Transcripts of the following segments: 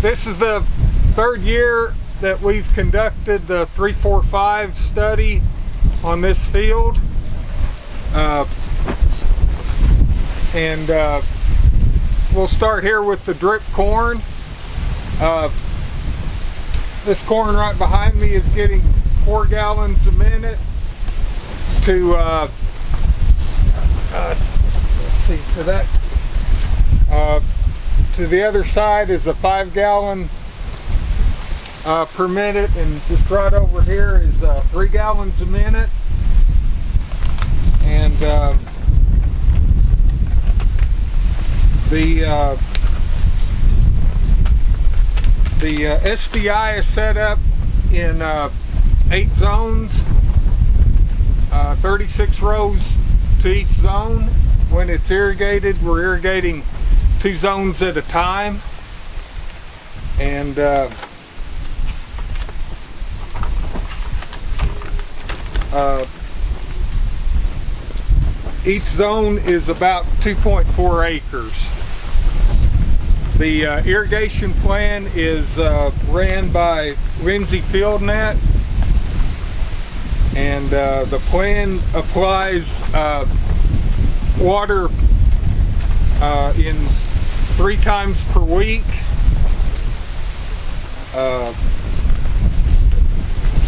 This is the third year that we've conducted the 345 study on this field. We'll start here with the drip corn. This corn right behind me is getting 4 gallons a minute to let's see, to that to the other side is a 5 gallon per minute, and just right over here is 3 gallons a minute. And the SDI is set up in 8 zones, 36 rows to each zone. When it's irrigated, we're irrigating 2 zones at a time. And each zone is about 2.4 acres. The irrigation plan is ran by Lindsay FieldNet, and the plan applies water in 3 times per week,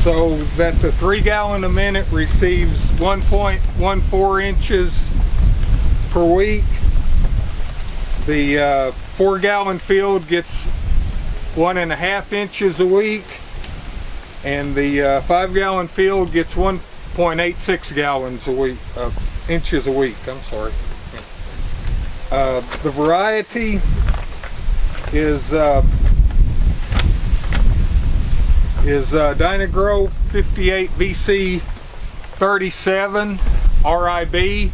so that the 3 gallon a minute receives 1.14 inches per week. The 4 gallon field gets 1.5 inches a week, and the 5 gallon field gets 1.86 gallons a week, inches a week. I'm sorry. The variety is Dynagrow 58 VC 37 RIB.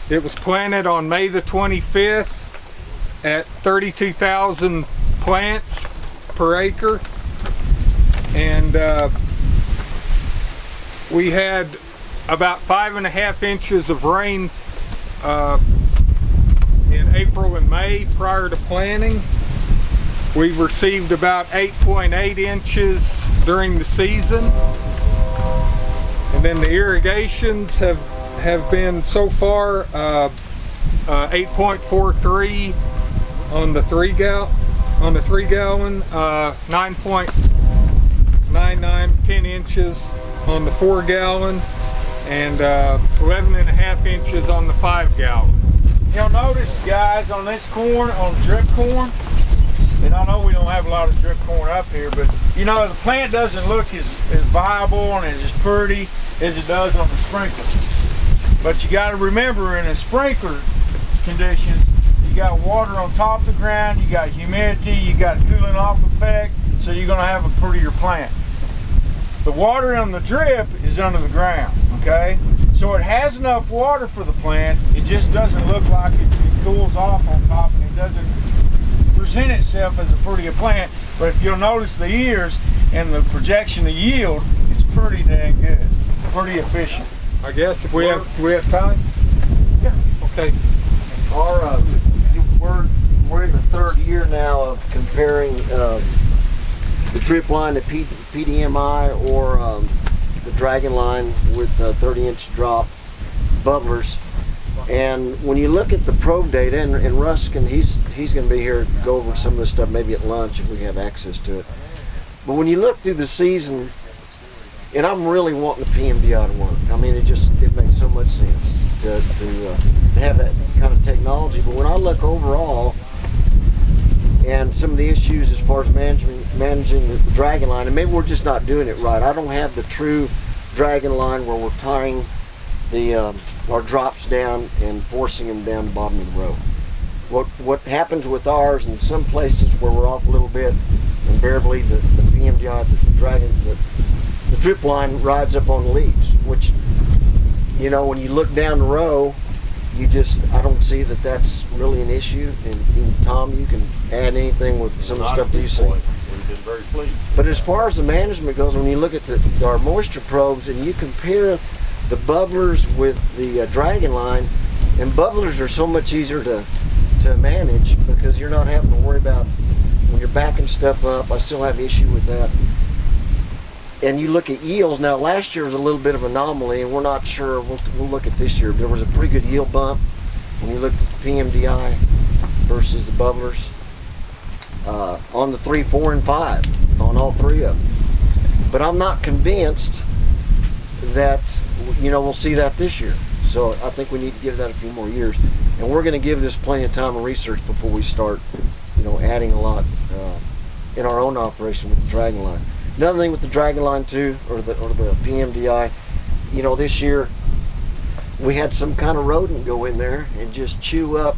It was planted on May the 25th at 32,000 plants per acre, and we had about 5.5 inches of rain in April and May prior to planting. We've received about 8.8 inches during the season, and then the irrigations have been so far 8.43 on the 3 gallon, 9.99, 10 inches on the 4 gallon, and 11.5 inches on the 5 gallon. You'll notice, guys, on this corn, on drip corn, and I know we don't have a lot of drip corn up here, but you know, the plant doesn't look as viable and as pretty as it does on the sprinkler. But you got to remember, in a sprinkler conditions, you got water on top of the ground, you got humidity, you got cooling off effect, so you're going to have a prettier plant. The water on the drip is under the ground, okay? So it has enough water for the plant, it just doesn't look like it cools off on top, and it doesn't present itself as a prettier plant. But if you'll notice the ears and the projection of yield, it's pretty dang good, pretty efficient. I guess if we have time? Yeah. Okay. We're in the 3rd year now of comparing the drip line to PDMI or the Dragon line with 30-inch drop bubblers. And when you look at the probe data, and Russ he's going to be here to go over some of this stuff maybe at lunch if we have access to it. But when you look through the season, and I'm really wanting the PMDI to work. I mean, it makes so much sense to have that kind of technology. But when I look overall, and some of the issues as far as managing the Dragon line, and maybe we're just not doing it right. I don't have the true Dragon line where we're tying our drops down and forcing them down the bottom of the row. What happens with ours in some places where we're off a little bit, invariably the PMDI, the drip line rides up on the leads, which, you know, when you look down the row, I don't see that that's really an issue. And Tom, you can add anything with some of the stuff that you see. We've been very pleased. But as far as the management goes, when you look at our moisture probes and you compare the bubblers with the Dragon line, and bubblers are so much easier to manage because you're not having to worry about when you're backing stuff up, I still have issue with that. And you look at yields. Now, last year was a little bit of an anomaly, and we're not sure. We'll look at this year. There was a pretty good yield bump when you looked at the PMDI versus the bubblers on the 3, 4, and 5 on all three of them. But I'm not convinced that we'll see that this year. So I think we need to give that a few more years, and we're going to give this plenty of time and research before we start, adding a lot in our own operation with the Dragon line. Another thing with the Dragon line too, or the PMDI, this year we had some kind of rodent go in there and just chew up,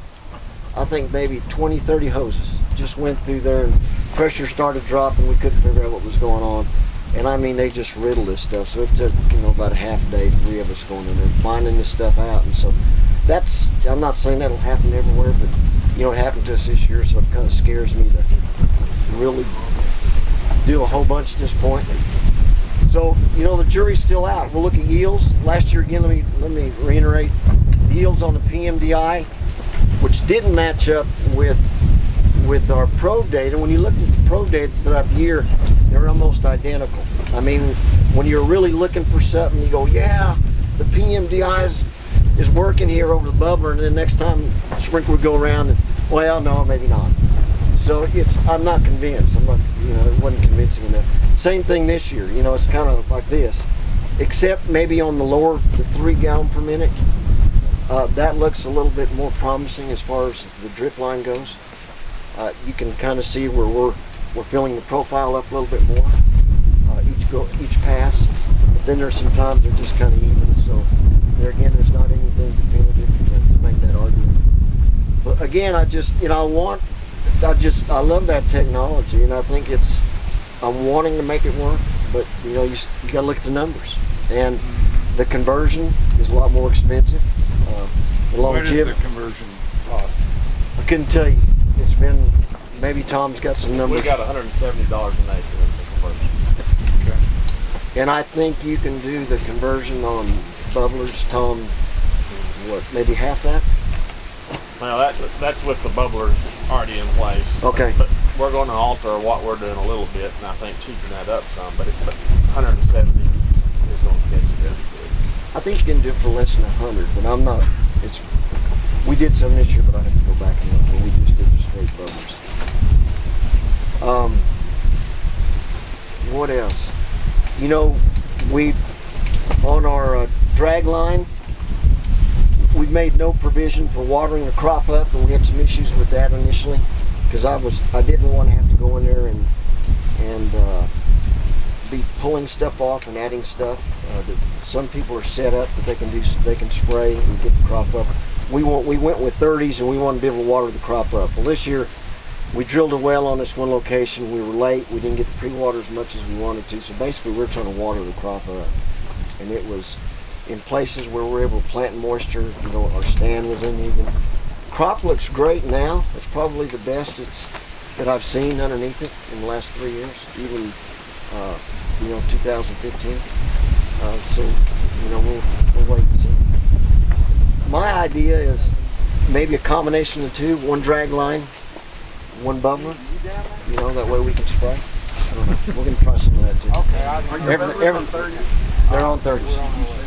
I think maybe 20, 30 hoses. Just went through there and pressure started dropping. We couldn't figure out what was going on. And I mean, they just riddled this stuff. So it took, about a half day, 3 of us going in there finding this stuff out. And so I'm not saying that'll happen everywhere, but it happened to us this year. So it kind of scares me to really do a whole bunch at this point. So, the jury's still out. We'll look at yields. Last year, again, let me reiterate, the yields on the PMDI, which didn't match up with our probe data. When you looked at the probe data throughout the year, they were almost identical. I mean, when you're really looking for something, you go, yeah, the PMDI is working here over the bubbler, and then next time the sprinkler would go around, and, well, no, maybe not. So I'm not convinced. I'm not, it wasn't convincing enough. Same thing this year. It's kind of like this, except maybe on the lower, the 3 gallon per minute. That looks a little bit more promising as far as the drip line goes. You can kind of see where we're filling the profile up a little bit more each pass. But then there's some times they're just kind of even. So there again, there's not anything definitive to make that argument. But again, I love that technology, and I think I'm wanting to make it work. But you got to look at the numbers, and the conversion is a lot more expensive. What is the conversion cost? I couldn't tell you. It's been, maybe Tom's got some numbers. We got $170 an acre in the conversion. Okay. And I think you can do the conversion on bubblers, Tom, maybe half that? Well, that's with the bubblers already in place. Okay. But we're going to alter what we're doing a little bit, and I think cheapen that up some, but 170 is going to catch it very good. I think you can do it for less than 100, but I'm not, we did some this year, but I have to go back and look, but we just did the straight bubblers. What else? On our drag line, we made no provision for watering the crop up, and we had some issues with that initially, because I didn't want to have to go in there and be pulling stuff off and adding stuff. Some people are set up that they can spray and get the crop up. We went with 30s, and we wanted to be able to water the crop up. Well, this year we drilled a well on this one location. We were late. We didn't get the pre-water as much as we wanted to. So basically, we're trying to water the crop up, and it was in places where we're able to plant in moisture. Our stand was uneven. Crop looks great now. It's probably the best that I've seen underneath it in the last 3 years, even 2015. So we'll wait and see. My idea is maybe a combination of the two: one drag line, one bubbler. That way we can spray. I don't know. We're gonna try some of that too. Okay. They're on 30s.